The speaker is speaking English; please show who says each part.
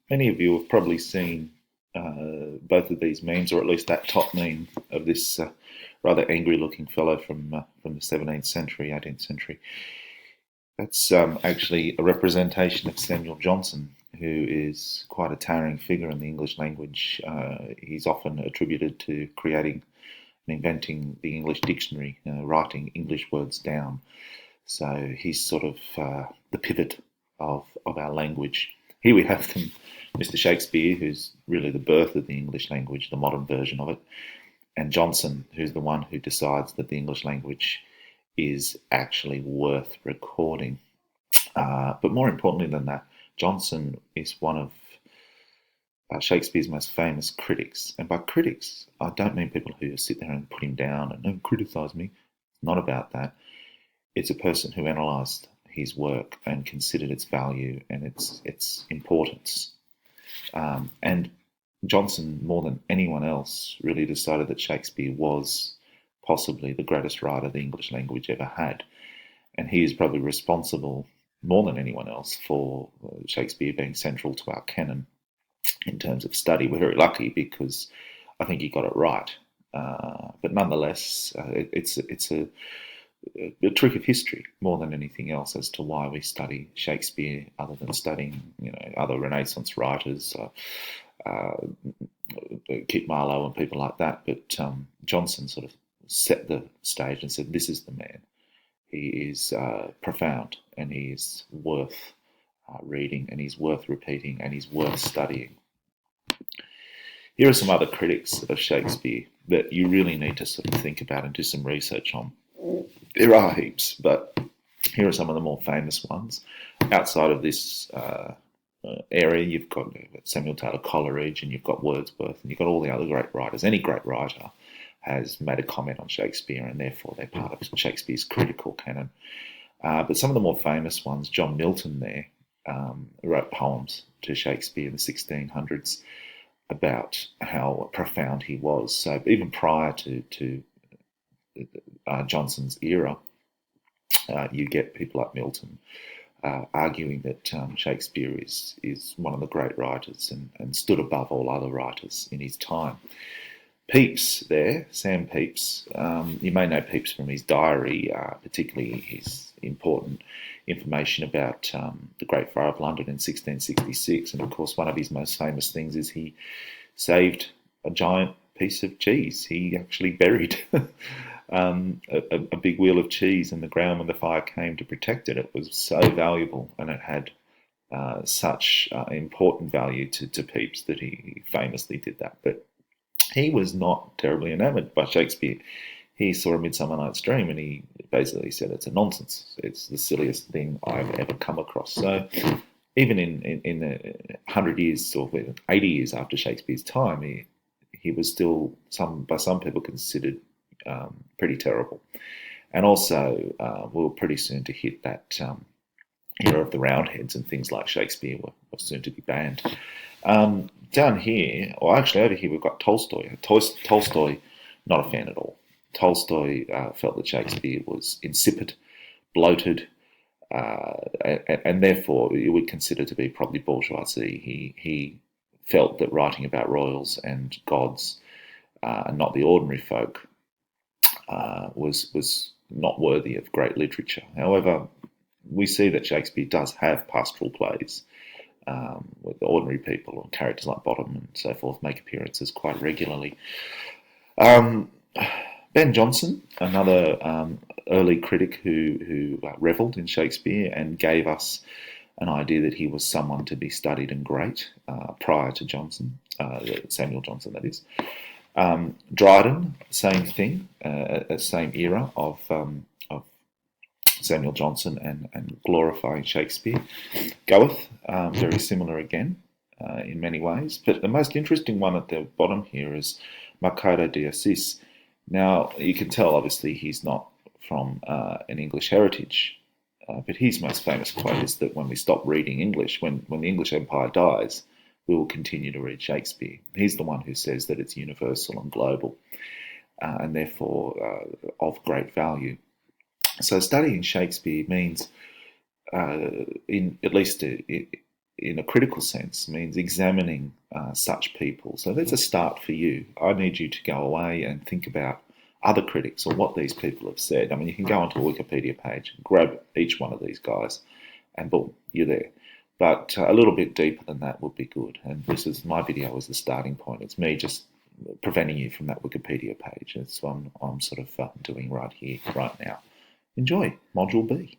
Speaker 1: Many of you have probably seen both of these memes, or at least that top meme of this rather angry-looking fellow from the 17th century, 18th century. That's actually a representation of Samuel Johnson, who is quite a towering figure in the English language. He's often attributed to creating and inventing the English dictionary, writing English words down. So he's sort of the pivot of our language. Here we have them, Mr. Shakespeare, who's really the birth of the English language, the modern version of it, and Jonson, who's the one who decides that the English language is actually worth recording. But more importantly than that, Jonson is one of Shakespeare's most famous critics. And by critics, I don't mean people who sit there and put him down and don't criticise me. It's not about that. It's a person who analysed his work and considered its value and its importance. And Jonson, more than anyone else, really decided that Shakespeare was possibly the greatest writer the English language ever had. And he is probably responsible, more than anyone else, for Shakespeare being central to our canon in terms of study. We're very lucky because I think he got it right. But nonetheless, it's a trick of history more than anything else as to why we study Shakespeare, other than studying, other Renaissance writers, Kit Marlowe and people like that. But Jonson sort of set the stage and said, "This is the man. He is profound, and he is worth reading, and he's worth repeating, and he's worth studying." Here are some other critics of Shakespeare that you really need to sort of think about and do some research on. There are heaps, but here are some of the more famous ones. Outside of this area, you've got Samuel Taylor Coleridge, and you've got Wordsworth, and you've got all the other great writers. Any great writer has made a comment on Shakespeare, and therefore they're part of Shakespeare's critical canon. But some of the more famous ones, John Milton there, wrote poems to Shakespeare in the 1600s about how profound he was. So even prior to Jonson's era, you get people like Milton arguing that Shakespeare is one of the great writers and stood above all other writers in his time. Peeps there, Sam Peeps, you may know Peeps from his diary, particularly his important information about the Great Fire of London in 1666. And of course, one of his most famous things is he saved a giant piece of cheese. He actually buried a big wheel of cheese in the ground when the fire came to protect it. It was so valuable, and it had such important value to Pepys that he famously did that. But he was not terribly enamoured by Shakespeare. He saw A Midsummer Night's Dream, and he basically said, "It's a nonsense. It's the silliest thing I've ever come across." So even in 100 years or 80 years after Shakespeare's time, he was still by some people considered pretty terrible. And also, we were pretty soon to hit that era of the Roundheads, and things like Shakespeare were soon to be banned. Down here, or actually over here, we've got Tolstoy. Tolstoy, not a fan at all. Tolstoy felt that Shakespeare was insipid, bloated, and therefore you would consider to be probably bourgeoisie. He felt that writing about royals and gods, and not the ordinary folk, was not worthy of great literature. However, we see that Shakespeare does have pastoral plays with ordinary people and characters like Bottom and so forth make appearances quite regularly. Ben Jonson, another early critic who revelled in Shakespeare and gave us an idea that he was someone to be studied and great prior to Jonson, Samuel Johnson, that is. Dryden, same thing, same era of Samuel Johnson and glorifying Shakespeare. Goethe, very similar again in many ways. But the most interesting one at the bottom here is Mercader de Assis. Now, you can tell, obviously, he's not from an English heritage, but his most famous quote is that when we stop reading English, when the English Empire dies, we will continue to read Shakespeare. He's the one who says that it's universal and global, and therefore of great value. So studying Shakespeare means, at least in a critical sense means examining such people. So that's a start for you. I need you to go away and think about other critics or what these people have said. I mean, you can go onto a Wikipedia page, grab each one of these guys, and boom, you're there. But a little bit deeper than that would be good. And this is my video as the starting point. It's me just preventing you from that Wikipedia page. That's what I'm sort of doing right here, right now. Enjoy Module B.